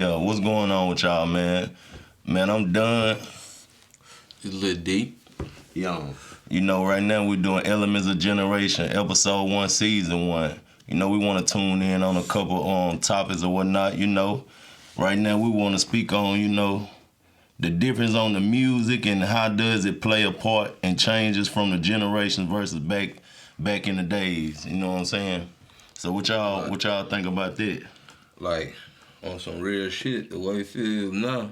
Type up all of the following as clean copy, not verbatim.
Yeah, what's going on with y'all, man? Man, I'm done. It's a little deep. Young. You know, right now we're doing Elements of Generation, episode 1, season 1. You know, we want to tune in on a couple topics or whatnot, you know. Right now we want to speak on, you know, the difference on the music and how does it play a part and changes from the generations versus back in the days, you know what I'm saying? So what y'all think about that? Like, on some real shit, the way it feels now,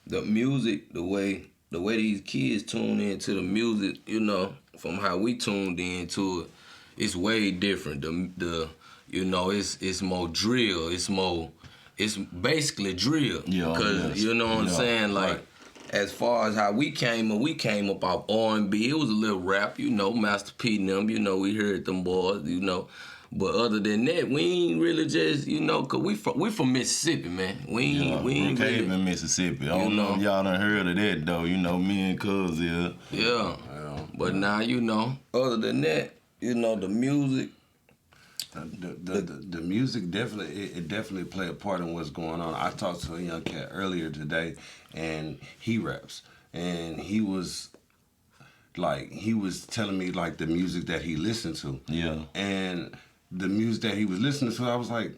the music, the way these kids tune into the music, you know, from how we tuned into it, it's way different. The you know, it's more drill. It's basically drill. Yeah, Cause yes. you know what I'm Yeah, saying? Like, right. as far as how we came up off R&B. It was a little rap, you know, Master P and them, you know, we heard them boys, you know. But other than that, we ain't really just, you know, cause we from Mississippi, man. We ain't really. Brookhaven, Mississippi. I don't know if y'all done heard of that though. You know, me and Cuz here. Yeah. But now, you know, other than that, you know, the music. The music definitely play a part in what's going on. I talked to a young cat earlier today, and he raps, and he was telling me like the music that he listened to. Yeah. And the music that he was listening to, I was like,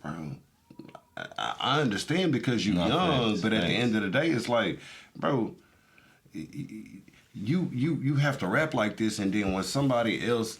bro, I understand because you're young, thanks, but at the thanks. end of the day, it's like, bro, you have to rap like this, and then when somebody else,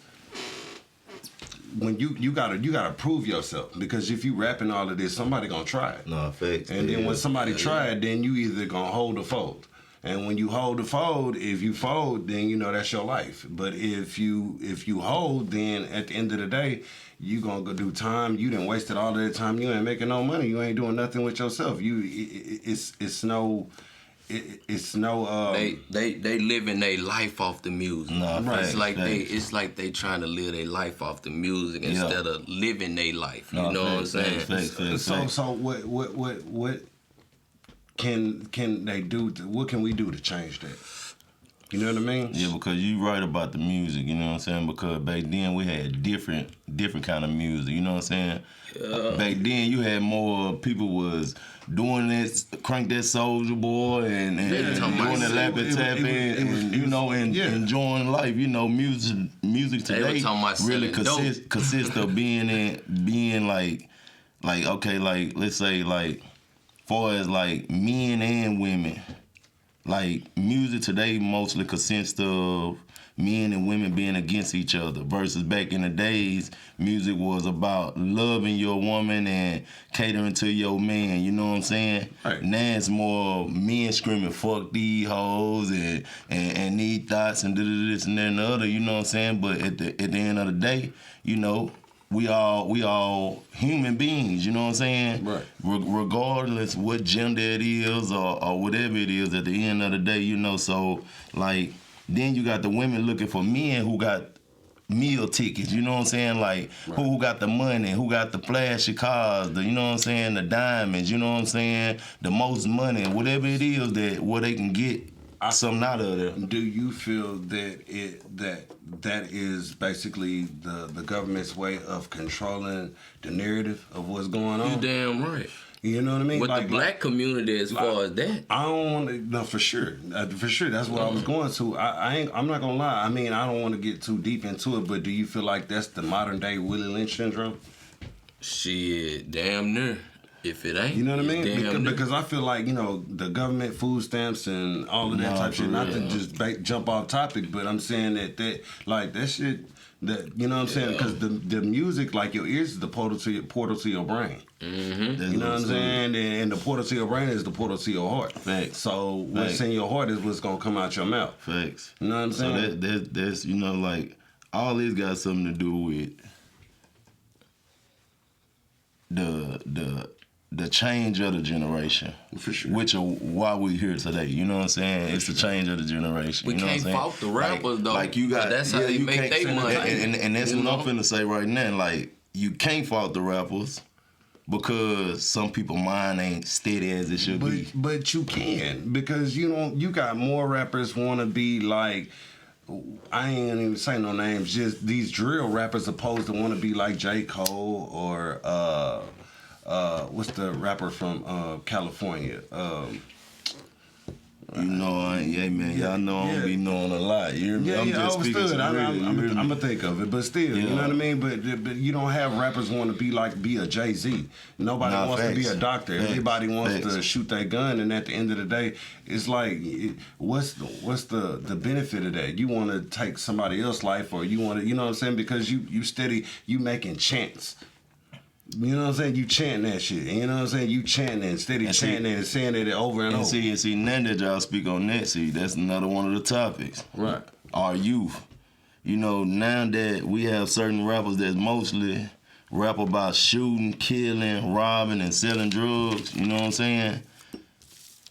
when you gotta prove yourself, because if you rapping all of this, somebody gonna try it. No, facts. And then when somebody try it, then you either gonna hold or fold. And when you hold the fold, if you fold, then you know that's your life. But if you hold, then at the end of the day, you gonna go do time. You done wasted all of that time. You ain't making no money. You ain't doing nothing with yourself. It's no. They living their life off the music. No, Right. It's like they trying to live their life off the music instead of living their life. You know what I'm saying? Facts. So what can they do? What can we do to change that? You know what I mean? Yeah, because you right about the music, you know what I'm saying? Because back then we had different kind of music, you know what I'm saying? Back then you had more people was doing that, crank that Soldier Boy and doing that lappy tapping and you know and enjoying life. You know, music today really consists of being like okay, like let's say like far as like men and women. Like, music today mostly consists of men and women being against each other versus back in the days, music was about loving your woman and catering to your man, you know what I'm saying? Right. Now it's more men screaming, fuck these hoes and these thoughts and this and that and the other, you know what I'm saying? But at the end of the day, you know, we all human beings, you know what I'm saying? Right. Regardless what gender it is or whatever it is, at the end of the day, you know, so like then you got the women looking for men who got meal tickets, you know what I'm saying? Like who got the money, who got the flashy cars, you know what I'm saying, the diamonds, you know what I'm saying, the most money, whatever it is that where they can get something out of there. Do you feel that that is basically the government's way of controlling the narrative of what's going on? You damn right. You know what I mean? With the black community as far as that. I don't want to. No, for sure. For sure, that's what I was going to. I'm not gonna lie. I mean, I don't want to get too deep into it, but do you feel like that's the modern day Willie Lynch syndrome? Shit, damn near. If it ain't, you know what I mean? Damn because I feel like, you know, the government food stamps and all of that type shit. Not to just jump off topic, but I'm saying that shit. That, you know what I'm saying? Because the music, like your ears, is the portal to your brain. Mm-hmm. You know what I'm saying? And the portal to your brain is the portal to your heart. Facts. So what's in your heart is what's gonna come out your mouth. Facts. You know what I'm saying? So that's you know, like all this got something to do with the change of the generation. For sure. Which are why we here today. You know what I'm saying? It's the change of the generation. We you know can't what I'm saying? fault the rappers though. Like you got that's how they you make their money. And that's You what know? I'm finna say right now. Like you can't fault the rappers because some people mind ain't steady as it should be. But you can, because you got more rappers want to be like, I ain't gonna even say no names, just these drill rappers opposed to want to be like J. Cole or what's the rapper from California? You know, yeah, man. Y'all know I don't be knowing a lot. You hear me? Yeah, I'm just speaking understood. some real, I'm gonna think of it, but still, you know what I mean. But you don't have rappers want to be a Jay-Z. Nobody wants to be a doctor. Everybody wants to shoot that gun, and at the end of the day, it's like, what's the benefit of that? You want to take somebody else's life, or you want to, you know what I'm saying? Because you making chants. You know what I'm saying? You chanting that shit. You know what I'm saying? You chanting and chanting it and saying it over and over. See, now that y'all speak on that, see, that's another one of the topics. Right. Our youth. You know, now that we have certain rappers that mostly rap about shooting, killing, robbing, and selling drugs, you know what I'm saying?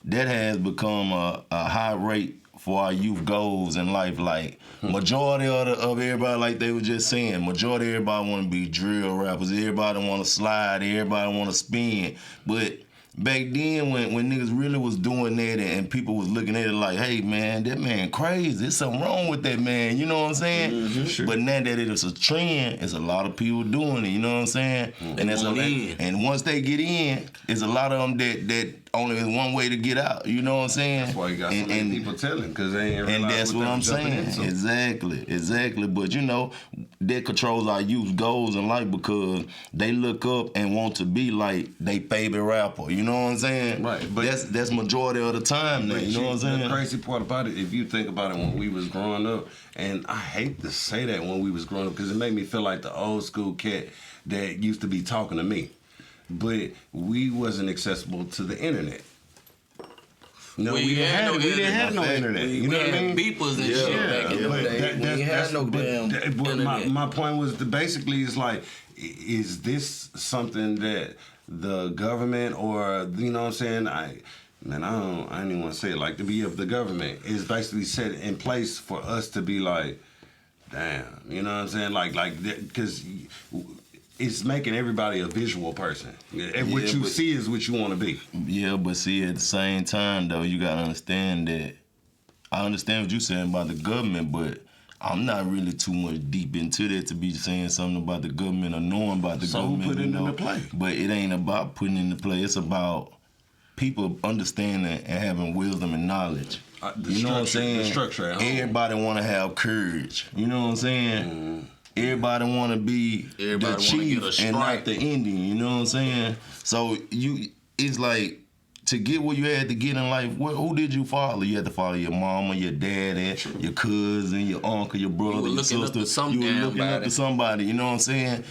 That has become a high rate for our youth goals in life. Like, majority of everybody, like they were just saying, majority of everybody want to be drill rappers. Everybody want to slide. Everybody want to spin. But back then, when niggas really was doing that and people was looking at it like, hey, man, that man crazy. There's something wrong with that man. You know what I'm saying? Mm-hmm, sure. But now that it is a trend, it's a lot of people doing it. You know what I'm saying? Mm-hmm. And once they get in, it's a lot of them that only is one way to get out. You know what I'm saying? That's why you got so many people telling, because they ain't realize and that's what I'm saying. Exactly. But you know, that controls our youth goals in life because they look up and want to be like they favorite rapper. You know what I'm saying? Right. But that's majority of the time now. You know what I'm saying? The crazy part about it, if you think about it, when we was growing up, and I hate to say that when we was growing up because it made me feel like the old school cat that used to be talking to me. But we wasn't accessible to the internet. No, we didn't have no internet. You know what I mean? Beepers and shit back in the day. We had no damn internet. My point was basically it's like, is this something that the government or, you know what I'm saying? I didn't even want to say it like the government is basically set in place for us to be like, damn, you know what I'm saying? Like, because it's making everybody a visual person. And what you see is what you want to be. Yeah, but see, at the same time, though, you got to understand that I understand what you're saying about the government, but I'm not really too much deep into that to be saying something about the government or knowing about the government. So who put it into play? But it ain't about putting it into play. It's about people understanding and having wisdom and knowledge. You know what I'm saying? The structure at home. Everybody want to have courage. You know what I'm saying? Mm. Everybody want to be the chief and not the Indian. You know what I'm saying? So it's like, to get where you had to get in life, who did you follow? You had to follow your mama, your daddy, your cousin, your uncle, your brother, your sister. You were looking up to somebody. You know what I'm saying?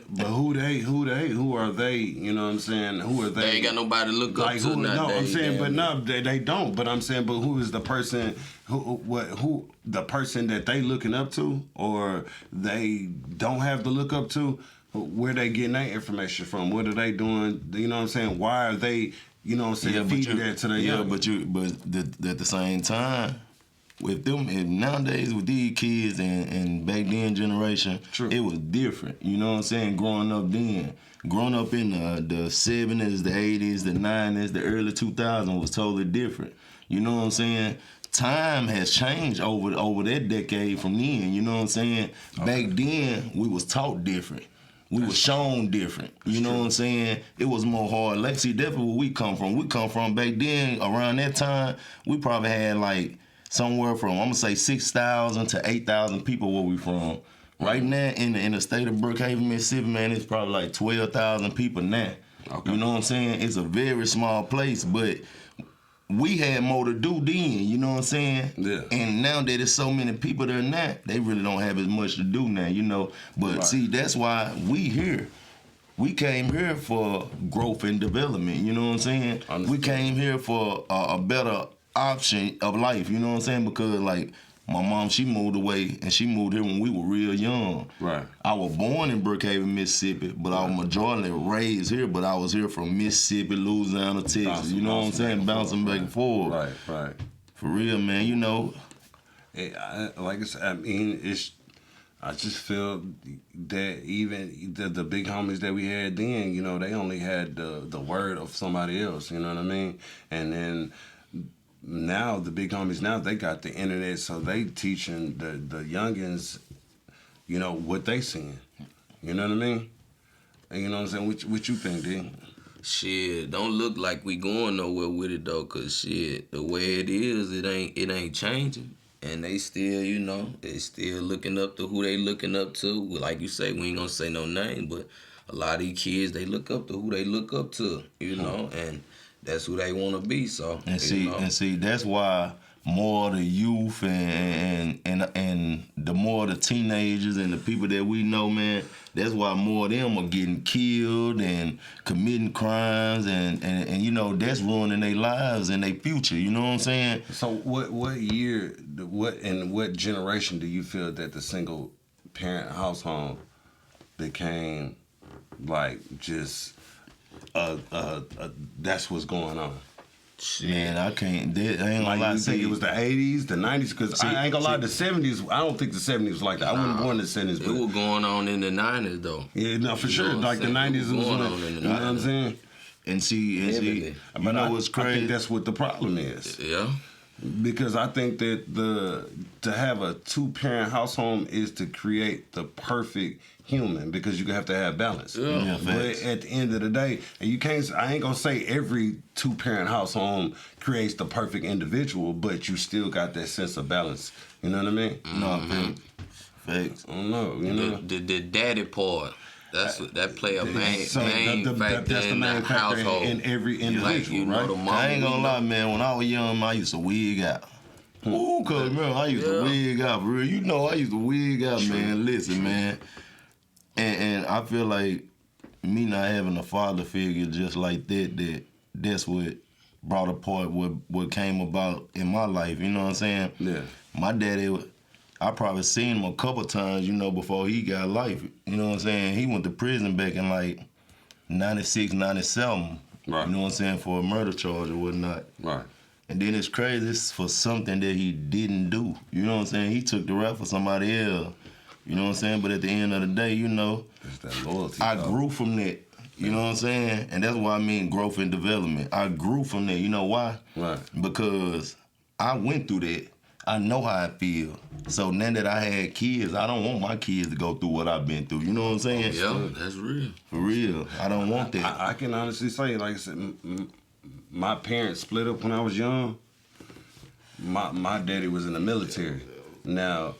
But who are they? You know what I'm saying? Who are they? They ain't got nobody to look up to. I'm saying, but no, they don't. But I'm saying, but who is the person? Who the person that they looking up to, or they don't have to look up to? Where they getting that information from? What are they doing? You know what I'm saying? Why are they? You know what I'm saying? Feeding that to the young. But at the same time, with them, and nowadays with these kids and back then generation, it was different. You know what I'm saying? Growing up then. Growing up in the 70s, the 80s, the 90s, the early 2000s was totally different. You know what I'm saying? Time has changed over that decade from then. You know what I'm saying? Okay. Back then, we was taught different. We were shown different. You know what I'm saying? It was more hard. Like, see, definitely where we come from. We come from back then, around that time, we probably had like somewhere from, I'm gonna say 6,000 to 8,000 people where we from. Right now, in the state of Brookhaven, Mississippi, man, it's probably like 12,000 people now. Okay. You know what I'm saying? It's a very small place, but we had more to do then, you know what I'm saying? Yeah. And now that there's so many people there now, they really don't have as much to do now, you know. But see, that's why we here. We came here for growth and development, you know what I'm saying? We came here for a better option of life, you know what I'm saying? Because, like, my mom, she moved away, and she moved here when we were real young. Right. I was born in Brookhaven, Mississippi, but I was majority raised here, but I was here from Mississippi, Louisiana, Texas. You know what I'm saying? Bouncing back and forth. Right. For real, man, you know. Like I said, I mean, I just feel that even the big homies that we had then, you know, they only had the word of somebody else, you know what I mean? And then now the big homies, now they got the internet, so they teaching the youngins, you know, what they seeing. You know what I mean? You know what I'm saying? What you think, D? Shit, don't look like we going nowhere with it though, cause shit, the way it is, it ain't changing. And they still, they still looking up to who they looking up to. Like you say, we ain't gonna say no name, but a lot of these kids, they look up to who they look up to, and that's who they wanna be. So and see, that's why more of the youth and the more of the teenagers and the people that we know, man, that's why more of them are getting killed and committing crimes and that's ruining their lives and their future. You know what I'm saying? So what year, what generation do you feel that the single parent household became like just that's what's going on? Shit. Man, I can't. I ain't gonna lie. You think it was the 80s, the 90s? Because I ain't gonna lie, the 70s, I don't think the 70s was like that. I wasn't born in the 70s. It was going on in the 90s, though. Yeah, no, for sure. Like the 90s was going on in the 90s. You know what I'm saying? And see, but what's crazy? I think that's what the problem is. Yeah. Because I think that to have a 2-parent household is to create the perfect human, because you have to have balance. Yeah. But at the end of the day, and I ain't gonna say every 2-parent household creates the perfect individual, but you still got that sense of balance. You know what I mean? No, facts. I don't know. You know the daddy part. That play a main factor that's the in main the factor household. in every individual, right? The mama, I ain't gonna lie, man. When I was young, I used to wig out. Ooh, cause man, I used to wig out for real. You know, I used to wig out, man. Listen, man. And I feel like me not having a father figure just like that's what brought apart what came about in my life. You know what I'm saying? Yeah. My daddy, I probably seen him a couple times, before he got life. You know what I'm saying? He went to prison back in like 96, 97. Right. You know what I'm saying? For a murder charge or whatnot. Right. And then it's crazy, it's for something that he didn't do. You know what I'm saying? He took the rap for somebody else. You know what I'm saying? But at the end of the day, it's that loyalty. I grew from that. You know what I'm saying? And that's why I mean growth and development. I grew from that. You know why? Right. Because I went through that. I know how I feel. So now that I had kids, I don't want my kids to go through what I've been through. You know what I'm saying? Yeah, that's real. For real. I don't want that. I can honestly say, like I said, my parents split up when I was young. My daddy was in the military. Now,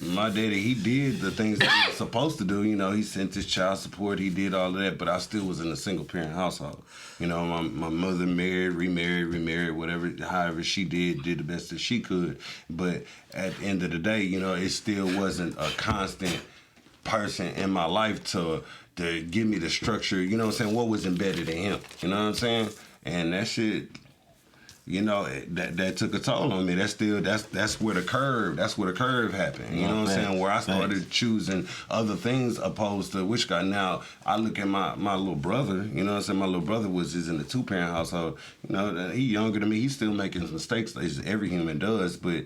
my daddy, he did the things that he was supposed to do. He sent his child support. He did all of that, but I still was in a single-parent household. My mother married, remarried, whatever, however she did the best that she could. But at the end of the day, it still wasn't a constant person in my life to give me the structure, you know what I'm saying, what was embedded in him. You know what I'm saying? And that shit, that took a toll on me. That's where the curve happened. You know what I'm saying? Where I started choosing other things opposed to which guy. Now I look at my little brother. You know what I'm saying? My little brother is in a 2-parent household. He younger than me. He's still making mistakes as every human does, but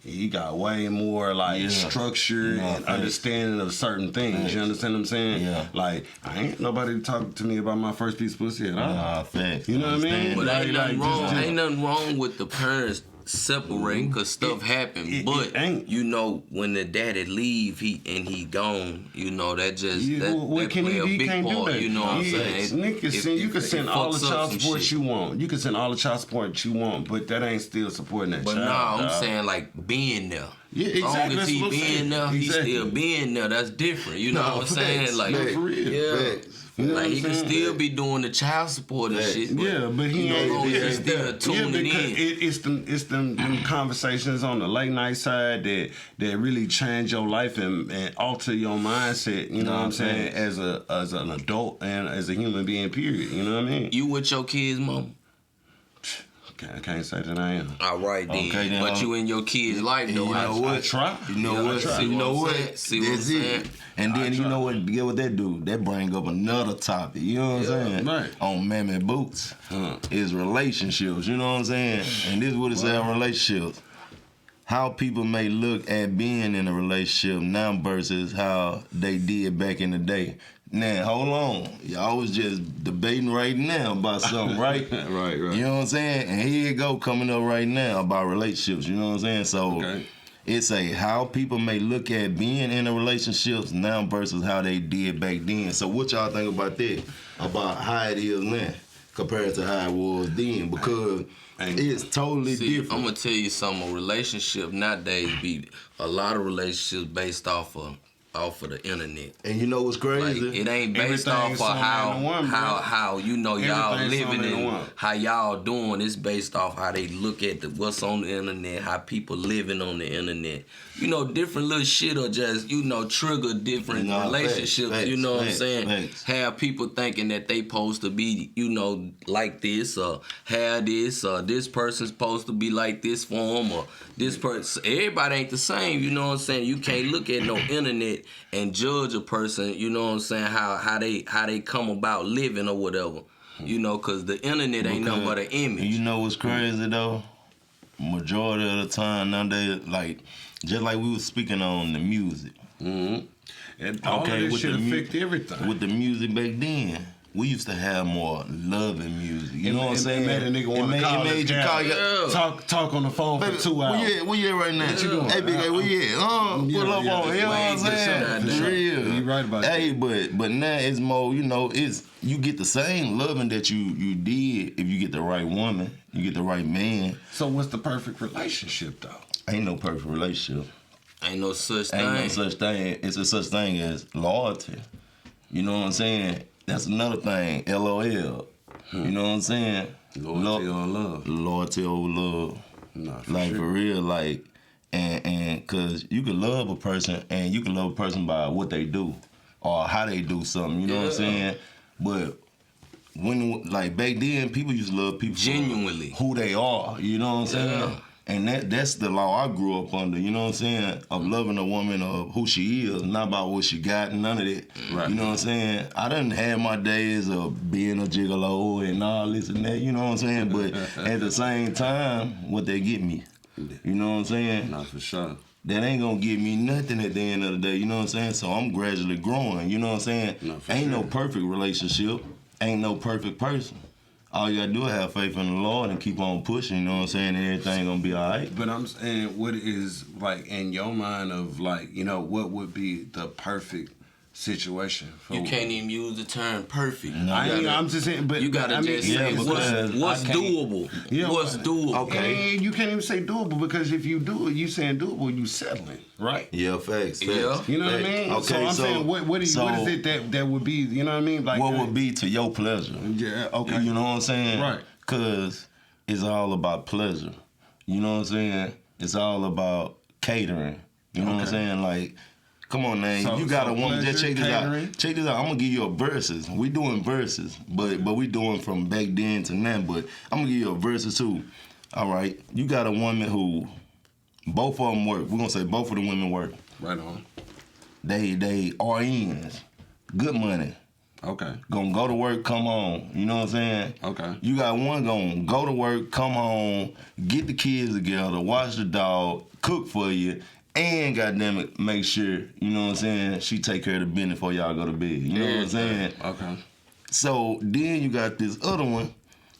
he got way more structure and understanding of certain things. Thanks. You understand what I'm saying? Yeah. Like, I ain't nobody talk to me about my first piece of pussy at all. Nah, thanks. You know what I mean? But ain't nothing wrong. Ain't nothing wrong with the parents separating because stuff happen. But when the daddy leave, he gone. That just that play a big part. You know what I'm saying? You can send all the child support you want. You can send all the child support you want, but that ain't still supporting that child. But I'm saying like being there. Yeah, exactly. As long as he being there, he still being there. That's different. You know what I'm saying? Like, for real. Yeah. Like he can still be doing the child support and shit. But he ain't still tuning in. It's them conversations on the late night side that really change your life and alter your mindset. You know what I'm saying? As an adult and as a human being. Period. You know what I mean? You with your kids, mom? I can't say that I am. All right, then. Okay, then but you in your kids' life, though. I try. You know what? See what I'm saying? And then you know what? Get what that do? That bring up another topic. You know what I'm saying? Right. On Mammy Boots is relationships. You know what I'm saying? And this is what it says on relationships. How people may look at being in a relationship now versus how they did back in the day. Now, hold on. Y'all was just debating right now about something, right? Right. You know what I'm saying? And here you go coming up right now about relationships. You know what I'm saying? So, It's a how people may look at being in a relationships now versus how they did back then. So what y'all think about that? About how it is now compared to how it was then? Because it's totally different. I'm gonna tell you something. A relationship nowadays be a lot of relationships based off of the internet. And you know what's crazy? Like, it ain't based off of how you know y'all living and how y'all doing. It's based off how they look at what's on the internet, how people living on the internet. You know, different little shit or just, you know, trigger different relationships. Facts, you know what I'm facts, saying? facts. Have people thinking that they supposed to be, you know, like this or have this or this person's supposed to be like this for them or this person. Everybody ain't the same. You know what I'm saying? You can't look at no internet and judge a person, you know what I'm saying, how they come about living or whatever. You know, because the internet ain't nothing but an image. You know what's crazy though? Majority of the time nowadays, like just like we was speaking on the music. Mm-hmm. And all of this should affect everything. With the music back then, we used to have more loving music. You know what I'm saying? It made a nigga want to call made you call you talk on the phone for 2 hours. Where you at right now? What you doing? Hey, Big A, where you at? Pull up on. You know what I'm saying? For real. You right about that. Hey, but now it's more. You know, you get the same loving that you did if you get the right woman, you get the right man. So what's the perfect relationship though? Ain't no perfect relationship. Ain't no such thing. Ain't no such thing. It's a such thing as loyalty. You know what I'm saying? That's another thing. LOL. You know what I'm saying? Loyalty or love? Loyalty over love. Nah, like sure. for real, like, and cause you can love a person and you can love a person by what they do or how they do something. You know what I'm saying? But when like back then, people used to love people genuinely for who they are. You know what I'm saying? Yeah. And that's the law I grew up under, you know what I'm saying? Of loving a woman of who she is, not about what she got, none of that. Right. You know what I'm saying? I done had my days of being a gigolo and all this and that, you know what I'm saying? But at the same time, what they get me. You know what I'm saying? Not for sure. That ain't gonna give me nothing at the end of the day, you know what I'm saying? So I'm gradually growing, you know what I'm saying? Ain't no perfect relationship, ain't no perfect person. All you gotta do is have faith in the Lord and keep on pushing, you know what I'm saying? And everything gonna be all right. But I'm saying, what is, like, in your mind of, like, you know, what would be the perfect situation? You can't even use the term perfect. No, I'm just saying, but you gotta just yeah, say what's doable. Yeah, what's doable. Okay. And you can't even say doable because if you do it, you saying doable, you settling, right? Yeah, facts. Yeah. You know what I mean? Okay, so I'm saying, what is it that would be? You know what I mean? Like, what would be to your pleasure? Yeah. Okay. You know what I'm saying? Right. Cause it's all about pleasure. You know what I'm saying? It's all about catering. You know what I'm saying? Like, come on now, So- you got so a woman. Just pleasure, check this catering. out. Check this out. I'm gonna give you a verses. We doing verses, but we doing from back then to now. But I'm gonna give you a verses too. All right, you got a woman who both of them work. We're gonna say both of the women work. Right on. They RNs, good money. Okay. Gonna go to work, come home. You know what I'm saying? Okay. You got one gonna go to work, come home, get the kids together, watch the dog, cook for you, and goddamn it, make sure, you know what I'm saying, she take care of the business before y'all go to bed. You know what I'm saying? Okay. So then you got this other one,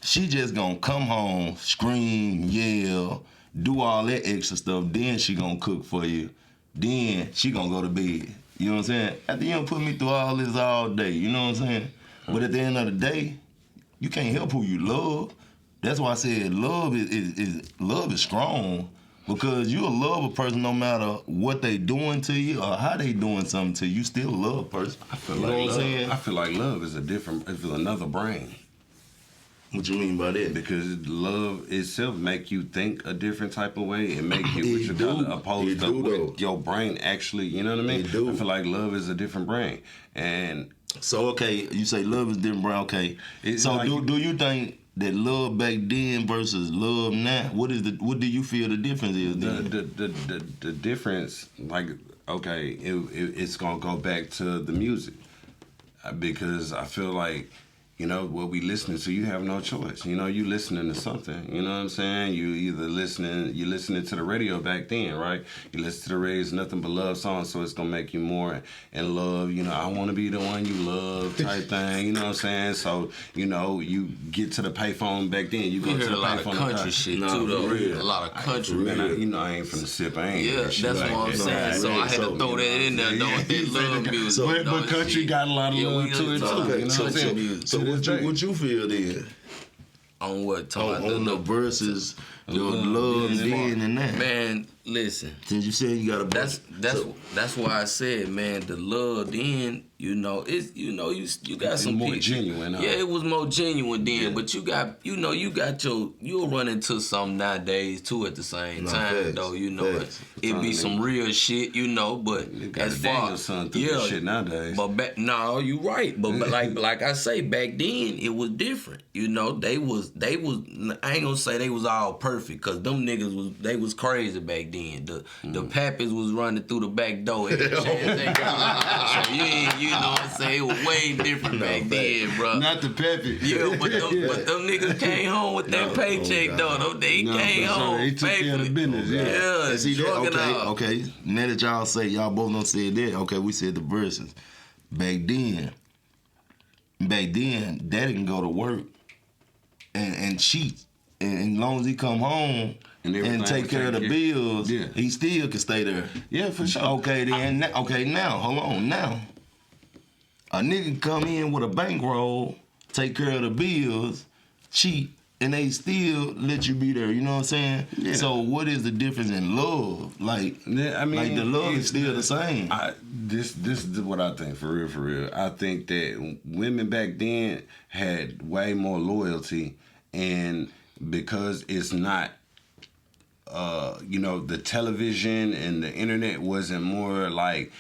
she just gonna come home, scream, yell, do all that extra stuff, then she gonna cook for you. Then she gonna go to bed. You know what I'm saying? After you done put me through all this all day, you know what I'm saying? But at the end of the day, you can't help who you love. That's why I said love is strong. Because you'll love a person no matter what they doing to you or how they doing something to you. You still love a person. I feel You like know what love, I'm saying? I feel like love is it's another brain. What you mean by that? Because love itself make you think a different type of way and make you what you do. opposed It to do, though. what your brain actually, you know what I mean? It do. I feel like love is a different brain. And So okay, you say love is different, bro. Okay. It's So like- do you think that love back then versus love now? What do you feel the difference is then? the difference, like, okay, it's gonna go back to the music. Because I feel like you know, what we listening to, you have no choice. You know, you listening to something. You know what I'm saying? You listening to the radio back then, right? You listen to the radio, it's nothing but love songs, so it's gonna make you more in love. You know, I want to be the one you love type thing. You know what I'm saying? So, you know, you get to the payphone back then. You go You to heard the a lot payphone. of country shit too, though. A lot of country. Man, you know, I ain't finna sip. I ain't. Yeah, that's shit what like I'm that. saying. So I had to throw that in there, though, with that love music. But country got a lot of love to it too. Okay, You know what I'm saying? so what you feel then? On what? On the verses, your love then and that. Man, listen. Since you said you got a That's why I said, man, the love then, you know, it's you got some more people. genuine, huh? Yeah, it was more genuine then, but you got you'll run into something nowadays too at the same time, facts, though, you know. facts. It be some real shit, you know, but as far son through this shit nowadays. But no, you right. But like I say, back then it was different. You know, they was I ain't gonna say they was all perfect, cause them niggas was crazy back then. The Pappies was running through the back door every chance they got. So you know what I'm saying? It was way different back then, bro. Not the Peppy. Yeah, but them niggas came home with that paycheck though. They came home. They took care of the business. Yeah, see that? out. Okay. Now that y'all say y'all both done said that. Okay, we said the verses. Back then, daddy can go to work and cheat, and as long as he come home and take care of the bills, he still can stay there. Yeah, for sure. Okay, then. Now, hold on. Now, a nigga come in with a bankroll, take care of the bills, cheat, and they still let you be there. You know what I'm saying? Yeah. So what is the difference in love? Like, I mean, like the love is still the same. This is what I think, for real. I think that women back then had way more loyalty, and because it's not, you know, the television and the internet wasn't more like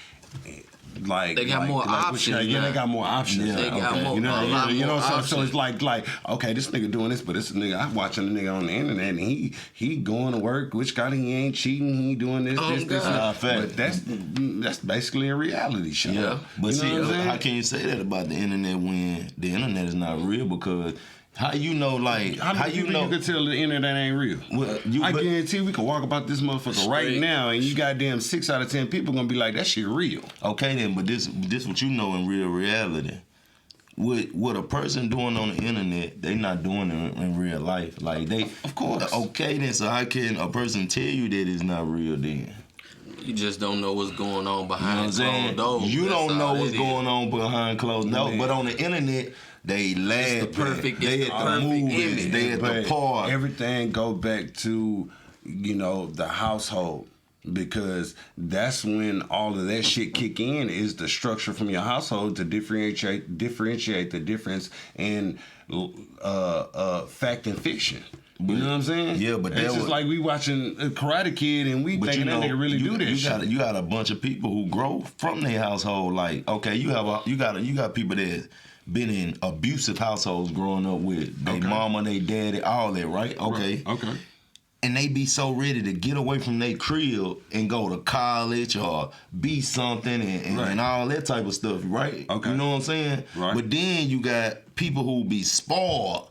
they got more options. Yeah, they got more options. They got more. You know, more so it's like okay, this nigga doing this, but this nigga, I'm watching the nigga on the internet, and he going to work. Which guy he ain't cheating? He doing this. But that's basically a reality show. Yeah, but you know how can you say that about the internet when the internet is not real? Because how you know, like, how you know? You can tell the internet ain't real. I guarantee we can walk about this motherfucker right now, and you goddamn 6 out of 10 people gonna be like, that shit real. Okay then, but this what you know in real reality. What a person doing on the internet, they not doing it in real life. Like they, of course. Okay then, so how can a person tell you that it's not real then? You just don't know what's going on behind closed doors. You don't know what's going on behind closed doors, but on the internet, they laugh. It's the perfect image. They at the park. Everything go back to, you know, the household, because that's when all of that shit kick in, is the structure from your household to differentiate the difference in fact and fiction. You know what I'm saying? Yeah, but it's just like we watching Karate Kid and we thinking that nigga really do this shit. You got a bunch of people who grow from their household. Like, okay, you got people that been in abusive households growing up with their mama, their daddy, all that, right? Okay. Okay. And they be so ready to get away from their crib and go to college or be something and all that type of stuff, right? Okay. You know what I'm saying? Right. But then you got people who be spoiled.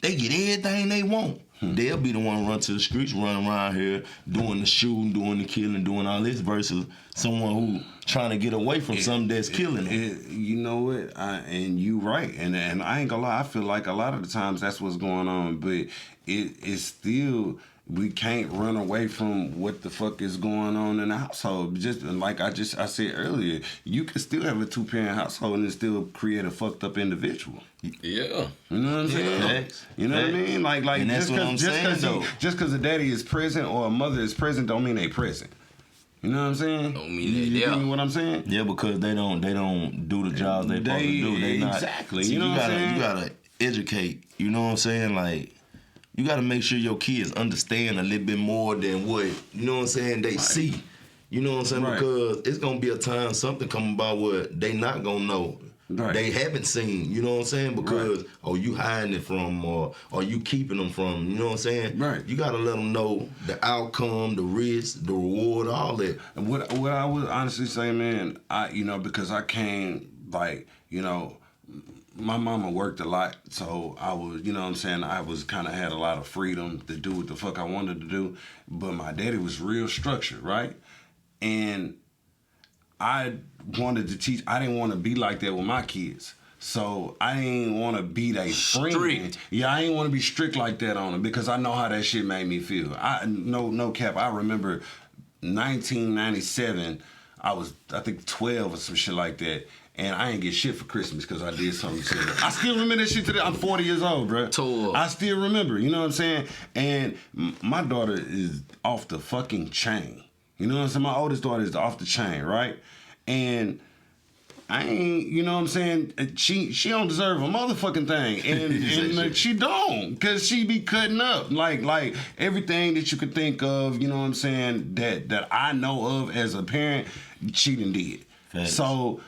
They get everything they want. They'll be the one run to the streets, run around here doing the shooting, doing the killing, doing all this, versus someone who trying to get away from something that's killing them. You know what? And you right. And I ain't gonna lie, I feel like a lot of the times that's what's going on, but it's still, we can't run away from what the fuck is going on in the household. Just like I said earlier, you can still have a 2-parent household and still create a fucked up individual. Yeah. You know what I'm saying? Facts. You know what I mean? Like and that's just because a daddy is present or a mother is present don't mean they present. You know what I'm saying? Don't mean they you know what I'm saying? Yeah, because they don't do the jobs they supposed to do. They not exactly. See, you know what I'm saying? You gotta educate. You know what I'm saying? Like, you gotta make sure your kids understand a little bit more than what, you know what I'm saying, they see. You know what I'm saying? Right. Because it's gonna be a time something come about what they not gonna know. Right. They haven't seen, you know what I'm saying? Because, you hiding it from or you keeping them from, you know what I'm saying? Right. You gotta let them know the outcome, the risk, the reward, all that. What I would honestly say, man, because I came, like, you know, my mama worked a lot, so I was, you know what I'm saying, I was kind of had a lot of freedom to do what the fuck I wanted to do, but my daddy was real structured, right? And I wanted to teach, I didn't want to be like that with my kids. So I didn't want to be their friend. Strict. Yeah, I didn't want to be strict like that on them because I know how that shit made me feel. No cap. I remember 1997. I think 12 or some shit like that, and I ain't get shit for Christmas because I did something silly. I still remember that shit today. I'm 40 years old, bro. I still remember. You know what I'm saying? And my daughter is off the fucking chain. You know what I'm saying? My oldest daughter is off the chain, right? And I ain't, you know what I'm saying? She don't deserve a motherfucking thing, and she don't, because she be cutting up like everything that you could think of. You know what I'm saying? That I know of as a parent, she done did. Thanks. So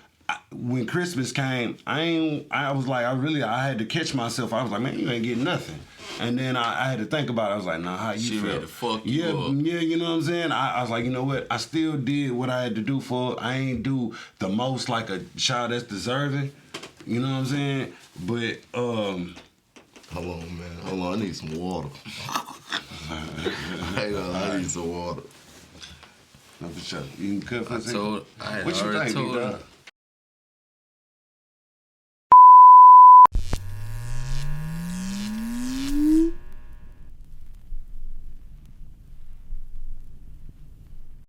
when Christmas came, I was like, I had to catch myself. I was like, man, you ain't getting nothing. And then I had to think about it. I was like, nah, how you she feel? Ready to fuck you up. Yeah, you know what I'm saying? I was like, you know what? I still did what I had to do for her. I ain't do the most like a child that's deserving. You know what I'm saying? But, Hold on, man. Hold on, I need some water. Hang on, I need some water. No, for sure. You can cut for a second. I What you think, told dog?